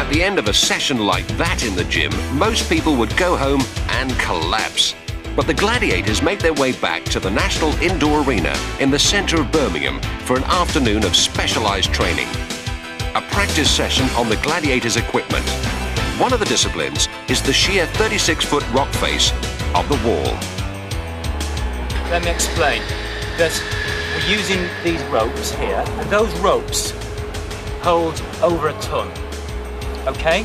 At the end of a session like that in the gym, most people would go home and collapse. But the Gladiators make their way back to the National Indoor Arena in the centre of Birmingham for an afternoon of specialised training. A practice session on the Gladiators' equipment. One of the disciplines is the sheer 36-foot rock face of the wall. Let me explain that we're using these ropes here, and those ropes hold over a ton, okay?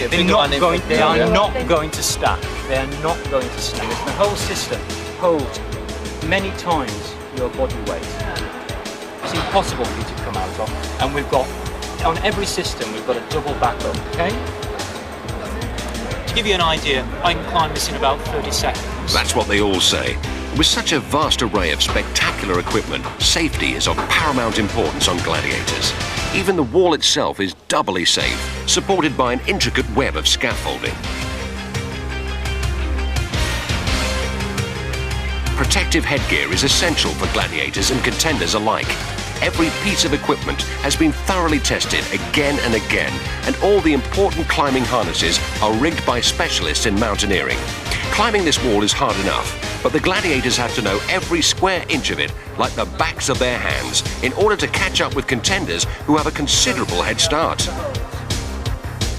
They are not going to stack. They are not going to stack. The whole system holds many times your body weight. It's impossible for you to come out of, and we've got, on every system, we've got a double backup, okay? To give you an idea, I can climb this in about 30 seconds. That's what they all say. With such a vast array of spectacular equipment, safety is of paramount importance on Gladiators. Even the wall itself is doubly safe, supported by an intricate web of scaffolding. Protective headgear is essential for gladiators and contenders alike. Every piece of equipment has been thoroughly tested again and again, and all the important climbing harnesses are rigged by specialists in mountaineering. Climbing this wall is hard enough, but the gladiators have to know every square inch of it like the backs of their hands in order to catch up with contenders who have a considerable head start.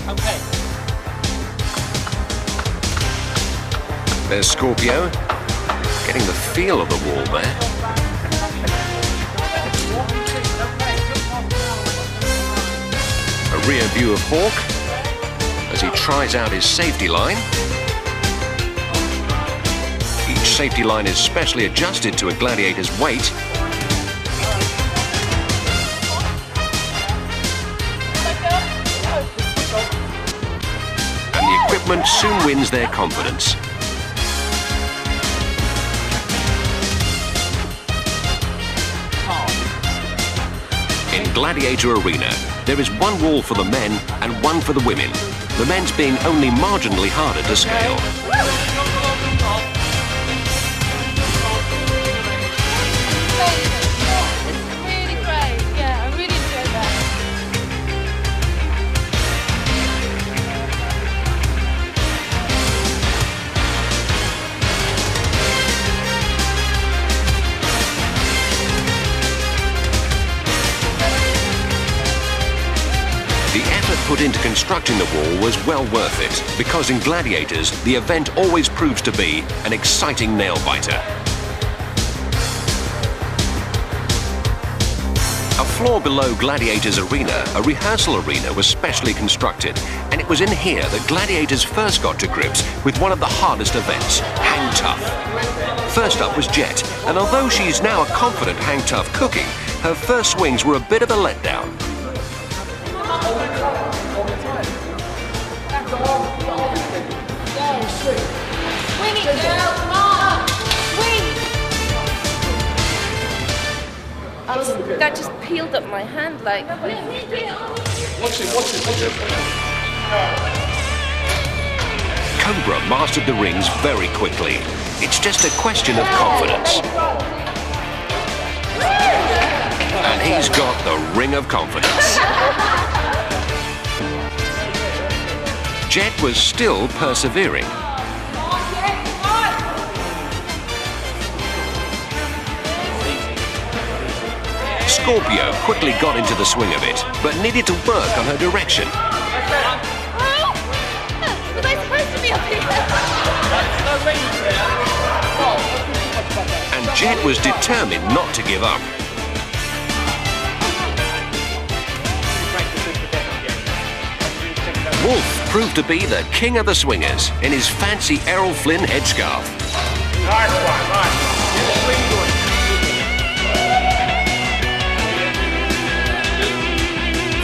Okay. There's Scorpio, getting the feel of the wall there. A rear view of Hawk as he tries out his safety line. Each safety line is specially adjusted to a gladiator's weight. And the equipment soon wins their confidence. In Gladiator Arena, there is one wall for the men and one for the women, the men's being only marginally harder to scale. The effort put into constructing the wall was well worth it, because in Gladiators, the event always proves to be an exciting nail-biter. A floor below Gladiators Arena, a rehearsal arena was specially constructed, and it was in here that Gladiators first got to grips with one of the hardest events, Hang Tough. First up was Jet, and although she's now a confident Hang Tough cookie, her first swings were a bit of a letdown. Swing it, girl, come on! Swing! That just peeled up my hand, like... Watch it. Cobra mastered the rings very quickly. It's just a question of confidence. And he's got the ring of confidence. Jet was still persevering. Scorpio quickly got into the swing of it, but needed to work on her direction. Was I supposed to be up here? And Jet was determined not to give up. Wolf proved to be the king of the swingers in his fancy Errol Flynn headscarf. Nice one.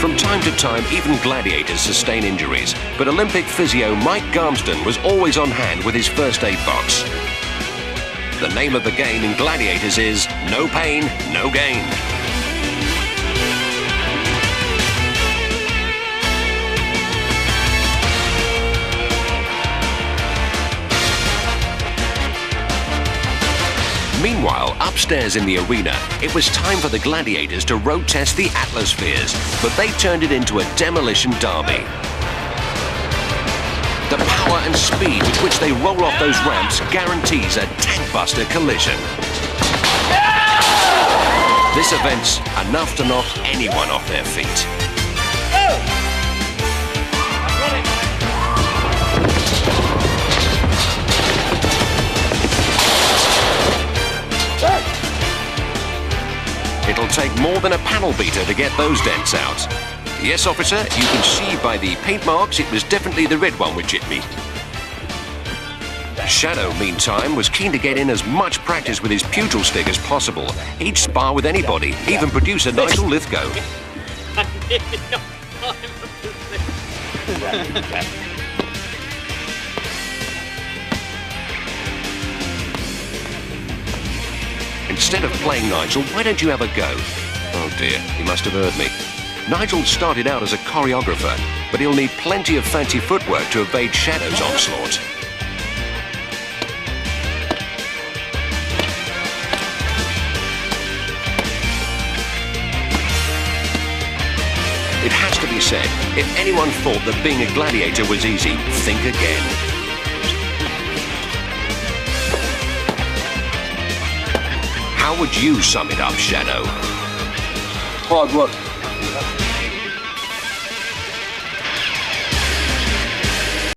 From time to time, even gladiators sustain injuries, but Olympic physio Mike Garmston was always on hand with his first aid box. The name of the game in Gladiators is no pain, no gain. Meanwhile, upstairs downstairs in the arena, it was time for the Gladiators to road test the Atmospheres, but they turned it into a demolition derby. The power and speed with which they roll off those ramps guarantees a tank-buster collision. This event's enough to knock anyone off their feet. It'll take more than a panel beater to get those dents out. Yes, officer, you can see by the paint marks it was definitely the red one which hit me. Shadow, meantime, was keen to get in as much practice with his pugil stick as possible. He'd spar with anybody, even producer Nigel Lithgow. Instead of playing Nigel, why don't you have a go? Oh dear, he must have heard me. Nigel started out as a choreographer, but he'll need plenty of fancy footwork to evade Shadow's onslaught. It has to be said, if anyone thought that being a gladiator was easy, think again. How would you sum it up, Shadow? Hard work.